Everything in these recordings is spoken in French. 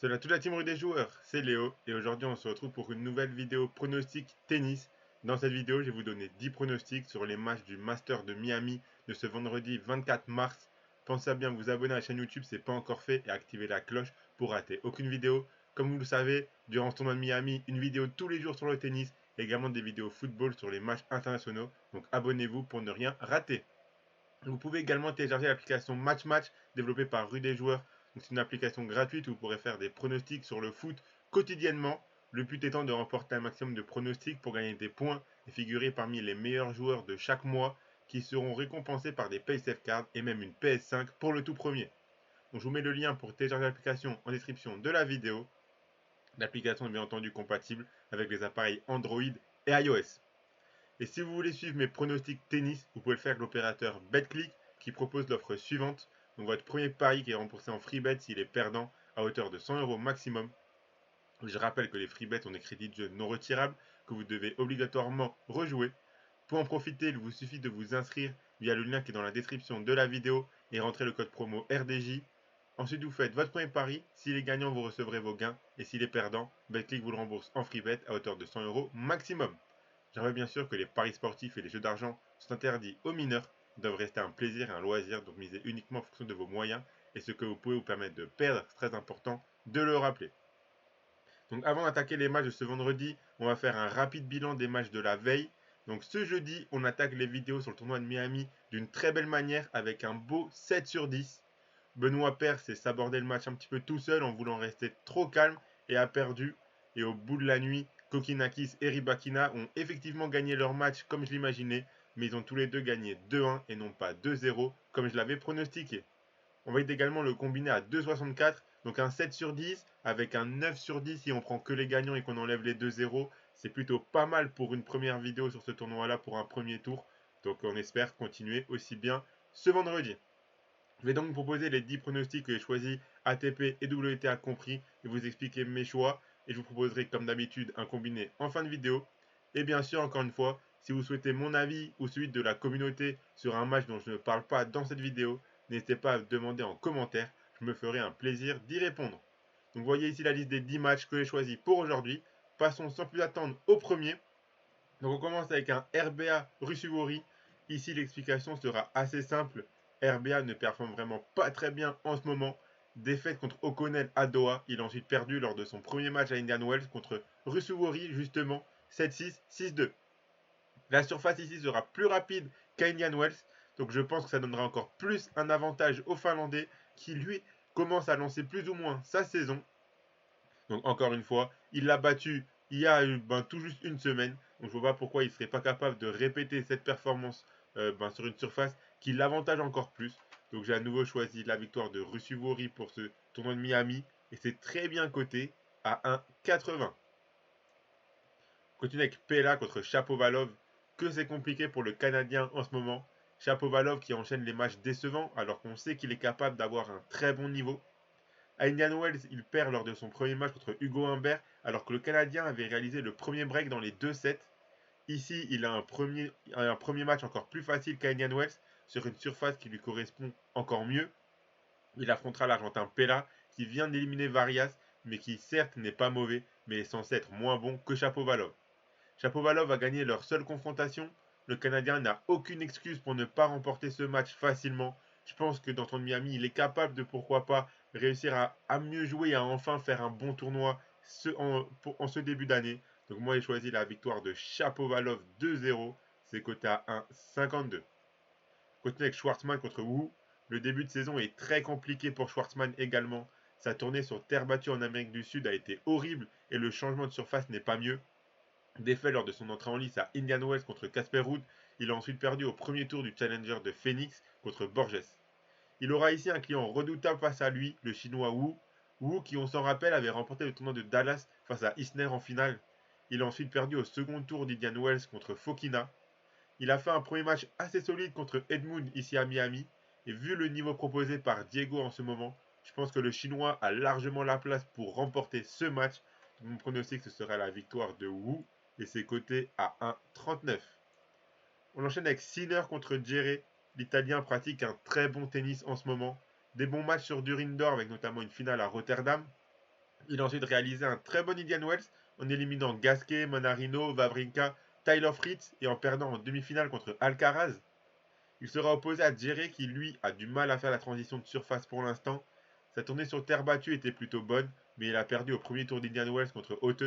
Salut à toute la team des joueurs, c'est Léo et aujourd'hui on se retrouve pour une nouvelle vidéo pronostic tennis. Dans cette vidéo, je vais vous donner 10 pronostics sur les matchs du Master de Miami de ce vendredi 24 mars. Pensez à bien vous abonner à la chaîne YouTube si ce n'est pas encore fait et activer la cloche pour rater aucune vidéo. Comme vous le savez, durant ce tournoi de Miami, une vidéo tous les jours sur le tennis et également des vidéos football sur les matchs internationaux. Donc abonnez-vous pour ne rien rater. Vous pouvez également télécharger l'application Match Match développée par Rue des Joueurs. C'est une application gratuite où vous pourrez faire des pronostics sur le foot quotidiennement. Le but étant de remporter un maximum de pronostics pour gagner des points et figurer parmi les meilleurs joueurs de chaque mois qui seront récompensés par des PaySafe Cards et même une PS5 pour le tout premier. Donc, je vous mets le lien pour télécharger l'application en description de la vidéo. L'application est bien entendu compatible avec les appareils Android et iOS. Et si vous voulez suivre mes pronostics tennis, vous pouvez le faire avec l'opérateur BetClick qui propose l'offre suivante. Donc votre premier pari qui est remboursé en free bet s'il est perdant à hauteur de 100 € maximum. Je rappelle que les free bets ont des crédits de jeu non retirables que vous devez obligatoirement rejouer. Pour en profiter, il vous suffit de vous inscrire via le lien qui est dans la description de la vidéo et rentrer le code promo RDJ. Ensuite, vous faites votre premier pari. S'il est gagnant, vous recevrez vos gains. Et s'il est perdant, BetClick vous le rembourse en free bet à hauteur de 100 € maximum. Je rappelle bien sûr que les paris sportifs et les jeux d'argent sont interdits aux mineurs, doivent rester un plaisir et un loisir, donc misez uniquement en fonction de vos moyens et ce que vous pouvez vous permettre de perdre, c'est très important de le rappeler. Donc avant d'attaquer les matchs de ce vendredi, on va faire un rapide bilan des matchs de la veille. Donc ce jeudi, on attaque les vidéos sur le tournoi de Miami d'une très belle manière avec un beau 7 sur 10. Benoît Paire s'est sabordé le match un petit peu tout seul en voulant rester trop calme et a perdu. Et au bout de la nuit, Kokinakis et Rybakina ont effectivement gagné leur match comme je l'imaginais, mais ils ont tous les deux gagné 2-1 et non pas 2-0 comme je l'avais pronostiqué. On va également le combiner à 2,64, donc un 7 sur 10 avec un 9 sur 10 si on prend que les gagnants et qu'on enlève les 2-0. C'est plutôt pas mal pour une première vidéo sur ce tournoi-là pour un premier tour. Donc on espère continuer aussi bien ce vendredi. Je vais donc vous proposer les 10 pronostics que j'ai choisis ATP et WTA compris et vous expliquer mes choix. Et je vous proposerai comme d'habitude un combiné en fin de vidéo. Et bien sûr, encore une fois, si vous souhaitez mon avis ou celui de la communauté sur un match dont je ne parle pas dans cette vidéo, n'hésitez pas à me demander en commentaire. Je me ferai un plaisir d'y répondre. Donc vous voyez ici la liste des 10 matchs que j'ai choisis pour aujourd'hui. Passons sans plus attendre au premier. Donc on commence avec un RBA Rusuwori. Ici l'explication sera assez simple. RBA ne performe vraiment pas très bien en ce moment. Défaite contre O'Connell à Doha. Il a ensuite perdu lors de son premier match à Indian Wells contre Rusuwori justement 7-6, 6-2. La surface ici sera plus rapide qu'à Indian Wells. Donc je pense que ça donnera encore plus un avantage aux Finlandais qui lui commence à lancer plus ou moins sa saison. Donc encore une fois, il l'a battu il y a tout juste une semaine. Donc je ne vois pas pourquoi il ne serait pas capable de répéter cette performance sur une surface qui l'avantage encore plus. Donc j'ai à nouveau choisi la victoire de Rusuwori pour ce tournoi de Miami. Et c'est très bien coté à 1,80. Continue avec Pella contre Shapovalov. Que c'est compliqué pour le Canadien en ce moment. Shapovalov qui enchaîne les matchs décevants alors qu'on sait qu'il est capable d'avoir un très bon niveau. À Indian Wells, il perd lors de son premier match contre Hugo Humbert, alors que le Canadien avait réalisé le premier break dans les 2 sets. Ici, il a un premier match encore plus facile qu'à Indian Wells, sur une surface qui lui correspond encore mieux. Il affrontera l'Argentin Pella, qui vient d'éliminer Varias, mais qui certes n'est pas mauvais, mais est censé être moins bon que Shapovalov. Shapovalov a gagné leur seule confrontation. Le Canadien n'a aucune excuse pour ne pas remporter ce match facilement. Je pense que dans ton Miami, il est capable de pourquoi pas réussir à mieux jouer et à enfin faire un bon tournoi en ce début d'année. Donc moi j'ai choisi la victoire de Shapovalov 2-0. C'est coté à 1,52. Continue avec Schwartzmann contre Wu. Le début de saison est très compliqué pour Schwartzmann également. Sa tournée sur terre battue en Amérique du Sud a été horrible et le changement de surface n'est pas mieux. Défait lors de son entrée en lice à Indian Wells contre Casper Ruud, il a ensuite perdu au premier tour du Challenger de Phoenix contre Borges. Il aura ici un client redoutable face à lui, le chinois Wu. Wu qui, on s'en rappelle, avait remporté le tournoi de Dallas face à Isner en finale. Il a ensuite perdu au second tour d'Indian Wells contre Fokina. Il a fait un premier match assez solide contre Edmund ici à Miami. Et vu le niveau proposé par Diego en ce moment, je pense que le chinois a largement la place pour remporter ce match. Mon pronostic, ce sera la victoire de Wu et c'est coté à 1,39. On enchaîne avec Sinner contre Djere. L'Italien pratique un très bon tennis en ce moment. Des bons matchs sur dur indoor avec notamment une finale à Rotterdam. Il a ensuite réalisé un très bon Indian Wells en éliminant Gasquet, Manarino, Wawrinka, Tyler Fritz et en perdant en demi-finale contre Alcaraz. Il sera opposé à Djere qui lui a du mal à faire la transition de surface pour l'instant. Sa tournée sur terre battue était plutôt bonne, mais il a perdu au premier tour d'Indian Wells contre Hote.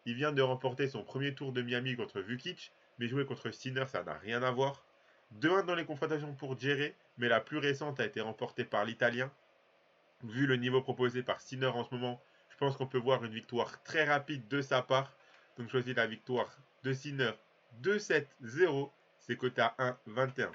Il vient de remporter son premier tour de Miami contre Vukic, mais jouer contre Sinner ça n'a rien à voir. 2-1 dans les confrontations pour Djere, mais la plus récente a été remportée par l'Italien. Vu le niveau proposé par Sinner en ce moment, je pense qu'on peut voir une victoire très rapide de sa part. Donc je choisis la victoire de Sinner 2-7-0, c'est coté à 1,21.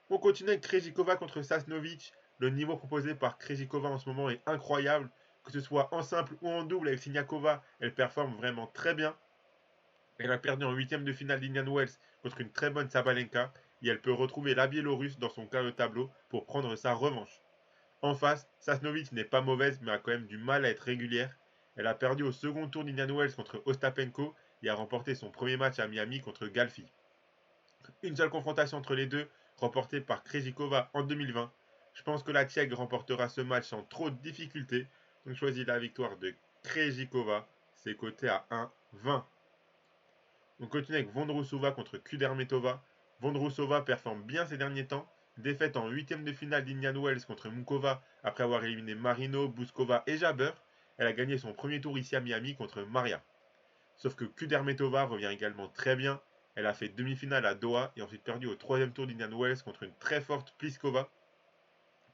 On continue avec Krejcikova contre Sasnovic. Le niveau proposé par Krejcikova en ce moment est incroyable. Que ce soit en simple ou en double avec Siniakova, elle performe vraiment très bien. Elle a perdu en huitième de finale d'Indian Wells contre une très bonne Sabalenka et elle peut retrouver la Biélorusse dans son quart de tableau pour prendre sa revanche. En face, Sasnovic n'est pas mauvaise mais a quand même du mal à être régulière. Elle a perdu au second tour d'Indian Wells contre Ostapenko et a remporté son premier match à Miami contre Galfi. Une seule confrontation entre les deux, remportée par Krejcikova en 2020. Je pense que la Tchèque remportera ce match sans trop de difficultés. Donc je choisis la victoire de Krejcikova. C'est coté à 1,20. On continue avec Vondrousova contre Kudermetova. Vondrousova performe bien ces derniers temps. Défaite en huitième de finale d'Indian Wells contre Mukova après avoir éliminé Marino, Bouskova et Jabber. Elle a gagné son premier tour ici à Miami contre Maria. Sauf que Kudermetova revient également très bien. Elle a fait demi-finale à Doha et ensuite perdu au troisième tour d'Indian Wells contre une très forte Pliskova.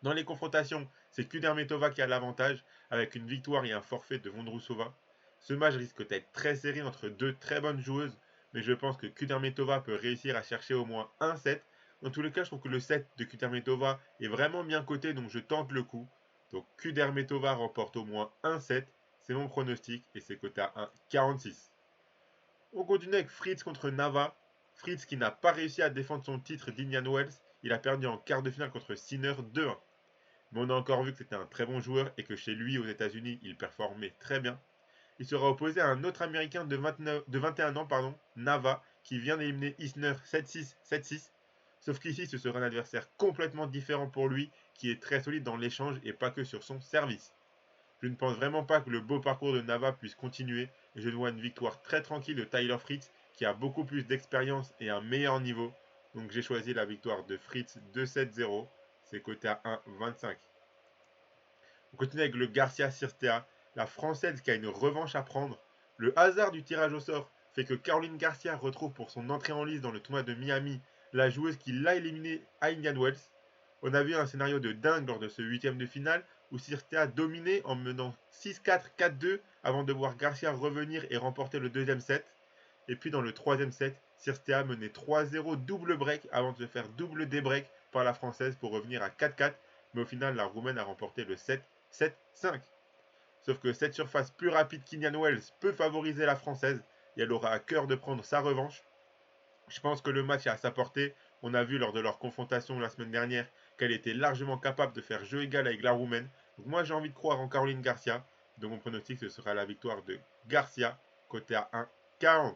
Dans les confrontations, c'est Kudermetova qui a l'avantage avec une victoire et un forfait de Vondrousova. Ce match risque d'être très serré entre deux très bonnes joueuses, mais je pense que Kudermetova peut réussir à chercher au moins un set. Dans tous les cas, je trouve que le set de Kudermetova est vraiment bien coté, donc je tente le coup. Donc Kudermetova remporte au moins un set, c'est mon pronostic et c'est coté à 1,46. On continue avec Fritz contre Nava. Fritz qui n'a pas réussi à défendre son titre d'Indian Wells, il a perdu en quart de finale contre Sinner 2-1. Mais on a encore vu que c'était un très bon joueur et que chez lui aux États-Unis il performait très bien. Il sera opposé à un autre américain de 21 ans, Nava, qui vient d'éliminer Isner 7-6, 7-6. Sauf qu'ici ce sera un adversaire complètement différent pour lui, qui est très solide dans l'échange et pas que sur son service. Je ne pense vraiment pas que le beau parcours de Nava puisse continuer et je vois une victoire très tranquille de Tyler Fritz qui a beaucoup plus d'expérience et un meilleur niveau. Donc j'ai choisi la victoire de Fritz 2-7-0, c'est coté à 1,25. On continue avec le Garcia Cirstea, la française qui a une revanche à prendre. Le hasard du tirage au sort fait que Caroline Garcia retrouve pour son entrée en lice dans le tournoi de Miami la joueuse qui l'a éliminée à Indian Wells. On a vu un scénario de dingue lors de ce huitième de finale où Cirstea dominait en menant 6-4, 4-2 avant de voir Garcia revenir et remporter le deuxième set. Et puis dans le troisième set, Cirstea menait 3-0 double break avant de se faire double débreak par la française pour revenir à 4-4. Mais au final, la roumaine a remporté le set 7-5. Sauf que cette surface plus rapide qu'Indian Wells peut favoriser la française et elle aura à cœur de prendre sa revanche. Je pense que le match est à sa portée. On a vu lors de leur confrontation la semaine dernière qu'elle était largement capable de faire jeu égal avec la roumaine. Donc moi j'ai envie de croire en Caroline Garcia. Donc mon pronostic ce sera la victoire de Garcia, côté à 1,40.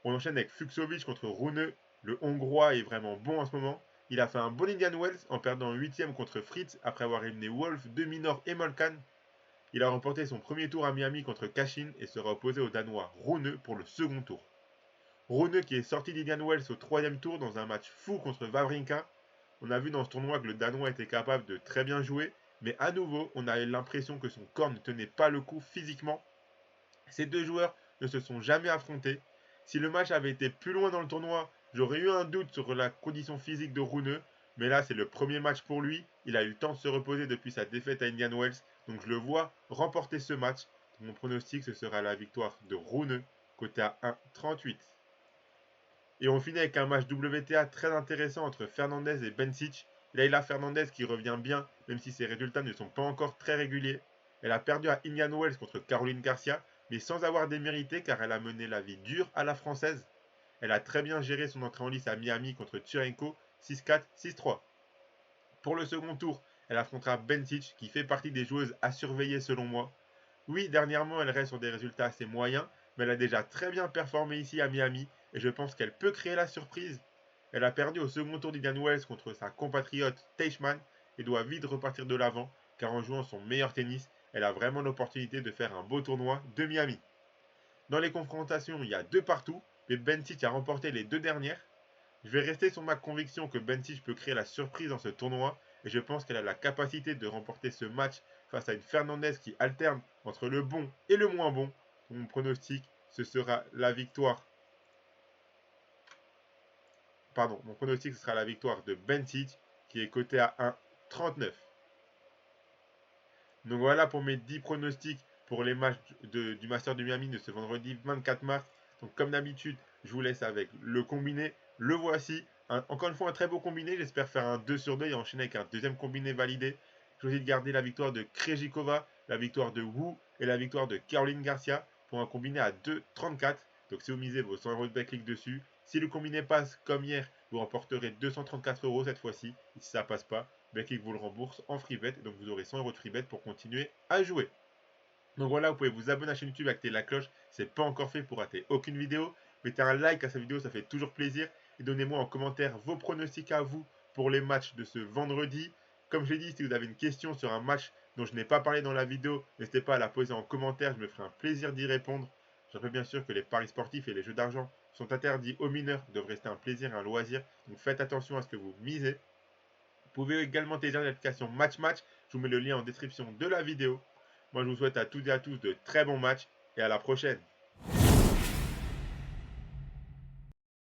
On enchaîne avec Fuxovic contre Rune. Le Hongrois est vraiment bon en ce moment. Il a fait un bon Indian Wells en perdant en 8ème contre Fritz après avoir éliminé Wolf, Demi-Nord et Molkan. Il a remporté son premier tour à Miami contre Kashin et sera opposé au Danois Rune pour le second tour. Rune qui est sorti d'Indian Wells au troisième tour dans un match fou contre Wawrinka. On a vu dans ce tournoi que le Danois était capable de très bien jouer, mais à nouveau, on a l'impression que son corps ne tenait pas le coup physiquement. Ces deux joueurs ne se sont jamais affrontés. Si le match avait été plus loin dans le tournoi, j'aurais eu un doute sur la condition physique de Rune, mais là c'est le premier match pour lui. Il a eu le temps de se reposer depuis sa défaite à Indian Wells, donc je le vois remporter ce match. Mon pronostic ce sera la victoire de Rune, côté à 1,38. Et on finit avec un match WTA très intéressant entre Fernandez et Bencic. Leila Fernandez qui revient bien, même si ses résultats ne sont pas encore très réguliers. Elle a perdu à Indian Wells contre Caroline Garcia, mais sans avoir démérité car elle a mené la vie dure à la française. Elle a très bien géré son entrée en lice à Miami contre Tsurenko 6-4, 6-3. Pour le second tour, elle affrontera Bencic qui fait partie des joueuses à surveiller selon moi. Oui, dernièrement, elle reste sur des résultats assez moyens, mais elle a déjà très bien performé ici à Miami et je pense qu'elle peut créer la surprise. Elle a perdu au second tour d'Indian Wells contre sa compatriote Teichmann et doit vite repartir de l'avant car en jouant son meilleur tennis, elle a vraiment l'opportunité de faire un beau tournoi de Miami. Dans les confrontations, il y a 2 partout, mais Bencic a remporté les 2 dernières. Je vais rester sur ma conviction que Bencic peut créer la surprise dans ce tournoi, et je pense qu'elle a la capacité de remporter ce match face à une Fernandez qui alterne entre le bon et le moins bon. Mon pronostic, ce sera la victoire. Mon pronostic, ce sera la victoire de Bencic, qui est coté à 1,39. Donc voilà pour mes 10 pronostics pour les matchs du Master de Miami de ce vendredi 24 mars. Donc comme d'habitude, je vous laisse avec le combiné. Le voici. Encore une fois, un très beau combiné. J'espère faire un 2 sur 2 et enchaîner avec un deuxième combiné validé. J'ai choisi de garder la victoire de Krejcikova, la victoire de Wu et la victoire de Caroline Garcia pour un combiné à 2,34. Donc si vous misez vos 100 € de backlink dessus, si le combiné passe comme hier, vous remporterez 234 € cette fois-ci. Et si ça ne passe pas, Backlink vous le rembourse en free bet, donc vous aurez 100 € de free bet pour continuer à jouer. Donc voilà, vous pouvez vous abonner à la chaîne YouTube, activer la cloche, c'est pas encore fait pour rater aucune vidéo. Mettez un like à cette vidéo, ça fait toujours plaisir. Et donnez-moi en commentaire vos pronostics à vous pour les matchs de ce vendredi. Comme je l'ai dit, si vous avez une question sur un match dont je n'ai pas parlé dans la vidéo, n'hésitez pas à la poser en commentaire, je me ferai un plaisir d'y répondre. Je rappelle bien sûr que les paris sportifs et les jeux d'argent sont interdits aux mineurs, doivent rester un plaisir et un loisir. Donc faites attention à ce que vous misez. Vous pouvez également télécharger l'application Match Match. Je vous mets le lien en description de la vidéo. Moi, je vous souhaite à toutes et à tous de très bons matchs et à la prochaine.